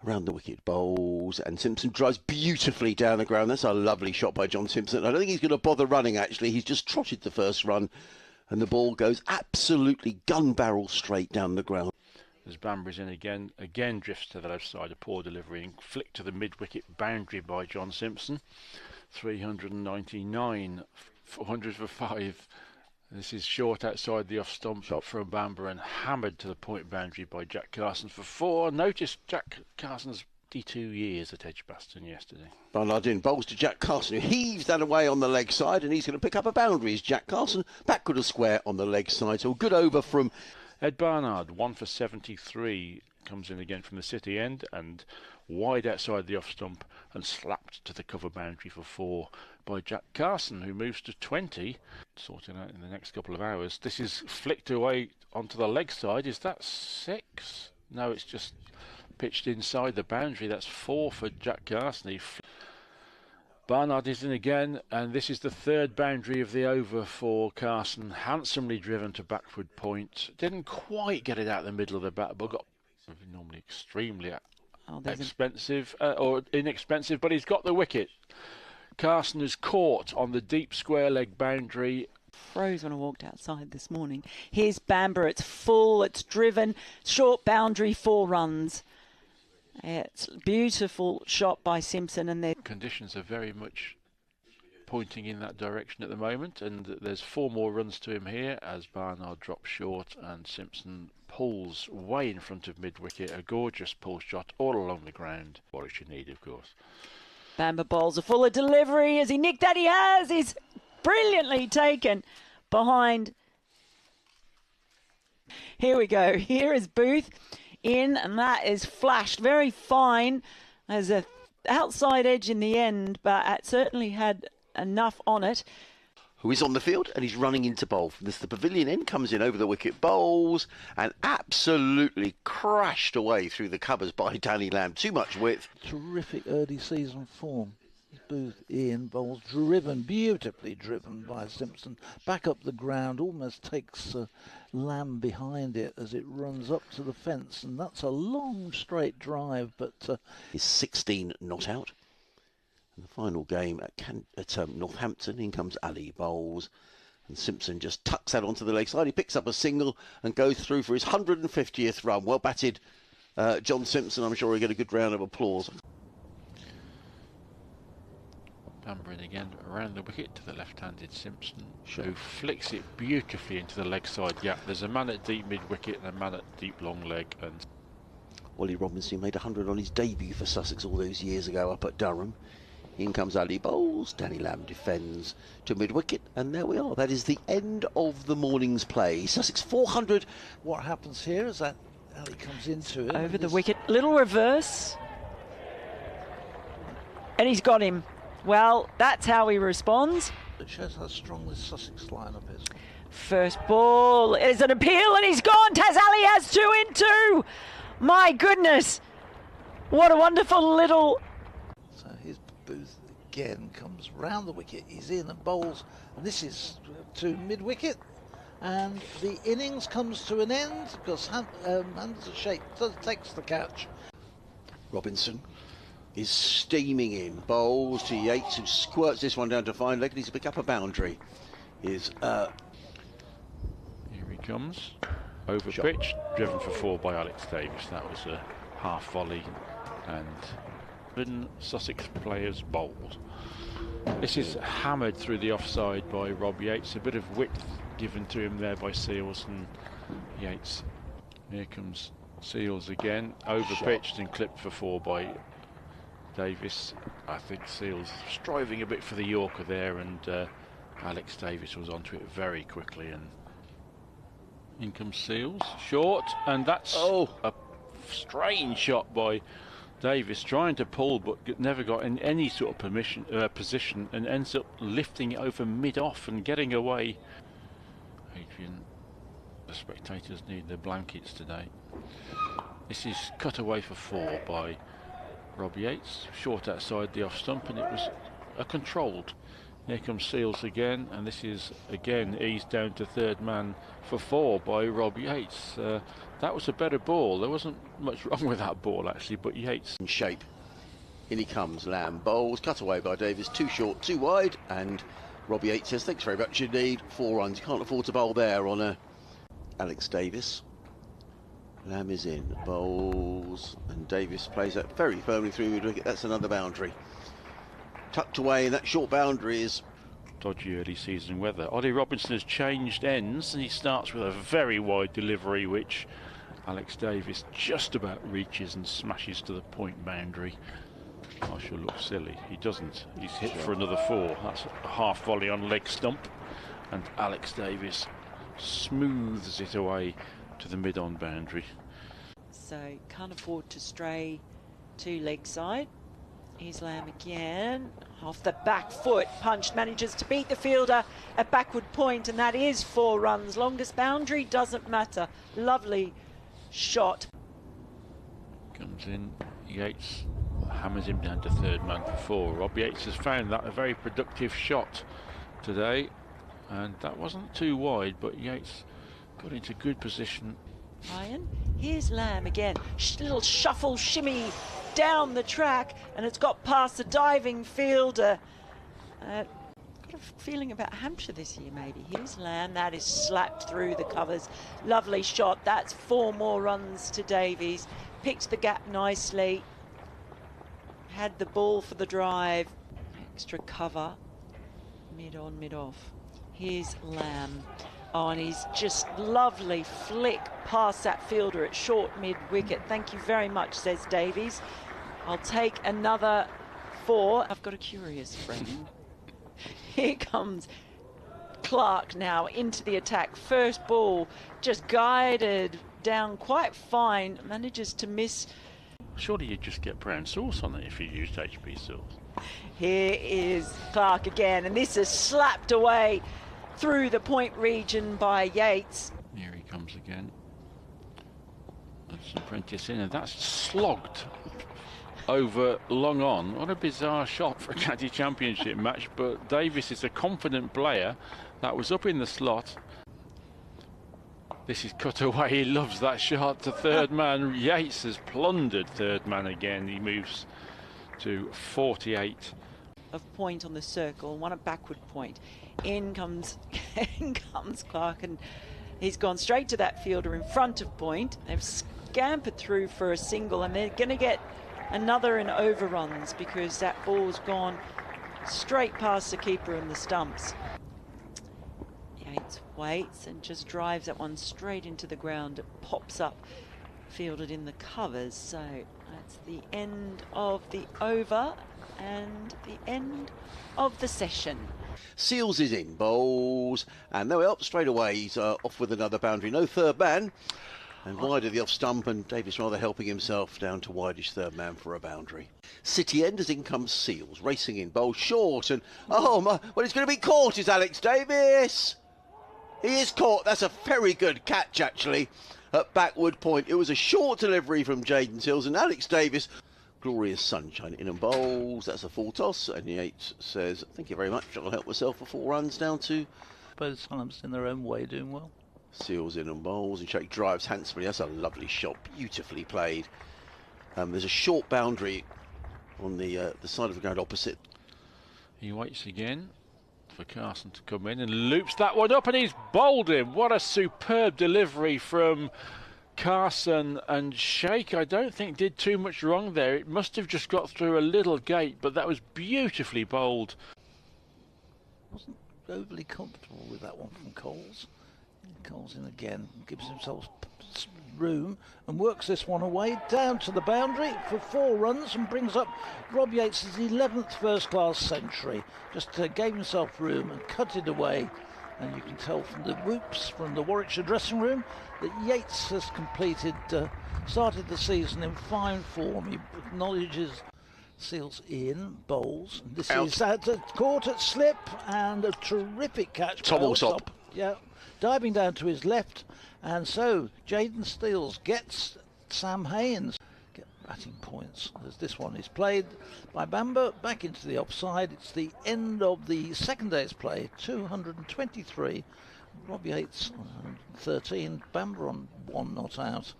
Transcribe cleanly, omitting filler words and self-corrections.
Around the wicket bowls, and Simpson drives beautifully down the ground. That's a lovely shot by John Simpson. I don't think he's going to bother running, actually. He's just trotted the first run, and the ball goes absolutely gun barrel straight down the ground. As Banbury's in again drifts to the left side, a poor delivery and flicked to the mid-wicket boundary by John Simpson. 399, 400 for 5. This is short outside the off-stump shot from Banbury and hammered to the point boundary by Jack Carson for 4. Notice Jack Carson's 52 years at Edgbaston yesterday. Barnard in, bowls to Jack Carson, who heaves that away on the leg side, and he's going to pick up a boundary. Is Jack Carson backward a square on the leg side. So a good over from Ed Barnard, 1 for 73. Comes in again from the city end and wide outside the off stump and slapped to the cover boundary for 4 by Jack Carson, who moves to 20, sorting out in the next couple of hours. This is flicked away onto the leg side. Is that 6? No, it's just pitched inside the boundary. That's 4 for Jack Carson. Barnard is in again, and this is the 3rd boundary of the over for Carson. Handsomely driven to backward point. Didn't quite get it out the middle of the bat, but got normally extremely expensive or inexpensive, but he's got the wicket. Carson is caught on the deep square leg boundary. Froze when I walked outside this morning. Here's Bamber, it's full, it's driven, short boundary, 4 runs. It's a beautiful shot by Simpson, and their conditions are very much pointing in that direction at the moment, and there's 4 more runs to him here as Barnard drops short and Simpson pulls way in front of mid-wicket. A gorgeous pull shot all along the ground. Warwickshire need, of course. Bamber bowls a fuller delivery. As he nicked that, he has. He's brilliantly taken behind. Here we go. Here is Booth in, and that is flashed very fine. There's a outside edge in the end, but it certainly had enough on it. Who is on the field, and he's running into bowl. From this, the pavilion end comes in over the wicket bowls and absolutely crashed away through the covers by Danny Lamb. Too much width. Terrific early season form. Booth in, bowls driven, beautifully driven by Simpson. Back up the ground, almost takes Lamb behind it as it runs up to the fence, and that's a long straight drive, but is 16 not out. In the final game at Northampton, in comes Ali bowls, and Simpson just tucks that onto the leg side. He picks up a single and goes through for his 150th run. Well batted, John Simpson. I'm sure he'll get a good round of applause. Bamber in again around the wicket to the left-handed Simpson, who flicks it beautifully into the leg side. Yeah, there's a man at deep mid-wicket and a man at deep long leg. And Wally Robinson made 100 on his debut for Sussex all those years ago up at Durham. In comes Ali bowls, Danny Lamb defends to mid-wicket, and there we are. That is the end of the morning's play. Sussex 400. What happens here is that Ali comes into it. Over the wicket, little reverse. And he's got him. Well, that's how he responds. It shows how strong this Sussex lineup is. First ball is an appeal, and he's gone. Taz Ali has 2 in 2. My goodness. What a wonderful little... So here's Booth again, comes round the wicket, he's in and bowls, and this is to mid-wicket, and the innings comes to an end because Anderson Shake takes the catch. Robinson is steaming in, bowls to Yates, who squirts this one down to fine leg, and he's to pick up a boundary. Here he comes, over pitch, driven for 4 by Alex Davis. That was a half volley, and Sussex players bowled. This is hammered through the offside by Rob Yates. A bit of width given to him there by Seals, and Yates. Here comes Seals again, over pitched and clipped for 4 by Davis. I think Seals striving a bit for the Yorker there, and Alex Davis was onto it very quickly, and in comes Seals, short, and that's a strange shot by Davis, trying to pull but never got in any sort of position, and ends up lifting it over mid-off and getting away. Adrian, the spectators need their blankets today. This is cut away for 4 by Rob Yates, short outside the off stump, and it was a controlled Here comes Seals again, and this is again eased down to third man for 4 by Rob Yates. That was a better ball. There wasn't much wrong with that ball actually, but Yates In shape. In he comes, Lamb bowls, cut away by Davis, too short, too wide, and Rob Yates says, thanks very much indeed, 4 runs. You can't afford to bowl there on Alex Davis. Lamb is in, bowls, and Davis plays that very firmly through mid-wicket. That's another boundary. Tucked away, and that short boundary is dodgy early season weather. Ollie Robinson has changed ends, and he starts with a very wide delivery, which Alex Davis just about reaches and smashes to the point boundary. I shall look silly. He doesn't. He's hit for another 4. That's a half volley on leg stump, and Alex Davis smooths it away to the mid-on boundary. So can't afford to stray to leg side. Here's Lamb again, off the back foot, punched, manages to beat the fielder at backward point, and that is 4 runs. Longest boundary, doesn't matter. Lovely shot. Comes in, Yates hammers him down to third man for 4. Rob Yates has found that a very productive shot today, and that wasn't too wide, but Yates got into good position. Ryan, here's Lamb again, little shuffle shimmy down the track, and it's got past the diving fielder. Got a feeling about Hampshire this year maybe. Here's Lamb, that is slapped through the covers. Lovely shot, that's 4 more runs to Davies. Picked the gap nicely, had the ball for the drive, extra cover, mid on, mid off. Here's Lamb. Oh, and he's just lovely flick past that fielder at short mid-wicket. Thank you very much, says Davies. I'll take another 4. I've got a curious friend. Here comes Clark now into the attack. First ball, just guided down quite fine. Manages to miss. Surely you'd just get brown sauce on it if you used HB sauce. Here is Clark again, and this is slapped away through the point region by Yates. Here he comes again. That's an apprentice in, and that's slogged over long on. What a bizarre shot for a county championship match, but Davis is a confident player. That was up in the slot. This is cut away. He loves that shot to third man. Yates has plundered third man again. He moves to 48. Of point on the circle, 1 at backward point. In comes Clark, and he's gone straight to that fielder in front of point. They've scampered through for a single, and they're going to get another in overruns because that ball's gone straight past the keeper and the stumps. Yates waits and just drives that one straight into the ground. It pops up, fielded in the covers. So that's the end of the over and the end of the session. Seals is in, bowls, and they're up straight away. He's off with another boundary. No third man, and wide of the off stump, and Davis rather helping himself down to wideish third man for a boundary. City end as in comes Seals, racing in, bowl short, and oh my, well, he's going to be caught, is Alex Davis. He is caught. That's a very good catch actually at backward point. It was a short delivery from Jaden Seals, and Alex Davis, glorious sunshine in and bowls. That's a full toss, and Yates says, thank you very much, I'll help myself for 4 runs down to Both times in their own way, doing well. Seals in and bowls, and Shake drives handsomely. That's a lovely shot, beautifully played. There's a short boundary on the side of the ground opposite. He waits again for Carson to come in and loops that one up, and he's bowled him. What a superb delivery from Carson, and Shake I don't think did too much wrong there. It must have just got through a little gate, but that was beautifully bowled. Wasn't overly comfortable with that one from Coles. Coles in again, gives himself room and works this one away down to the boundary for 4 runs and brings up Rob Yates' 11th first-class century. Just gave himself room and cut it away, and you can tell from the whoops from the Warwickshire dressing room that Yates has started the season in fine form. He acknowledges Seals in, bowls. This Out. is caught at slip, and a terrific catch. Tom Alsop. Yeah, diving down to his left, and so Jaden Seals gets Sam Haynes. batting points as this one is played by Bamber back into the offside. It's the end of the second day's play, 223. Robbie Yates on 13, Bamber on 1 not out.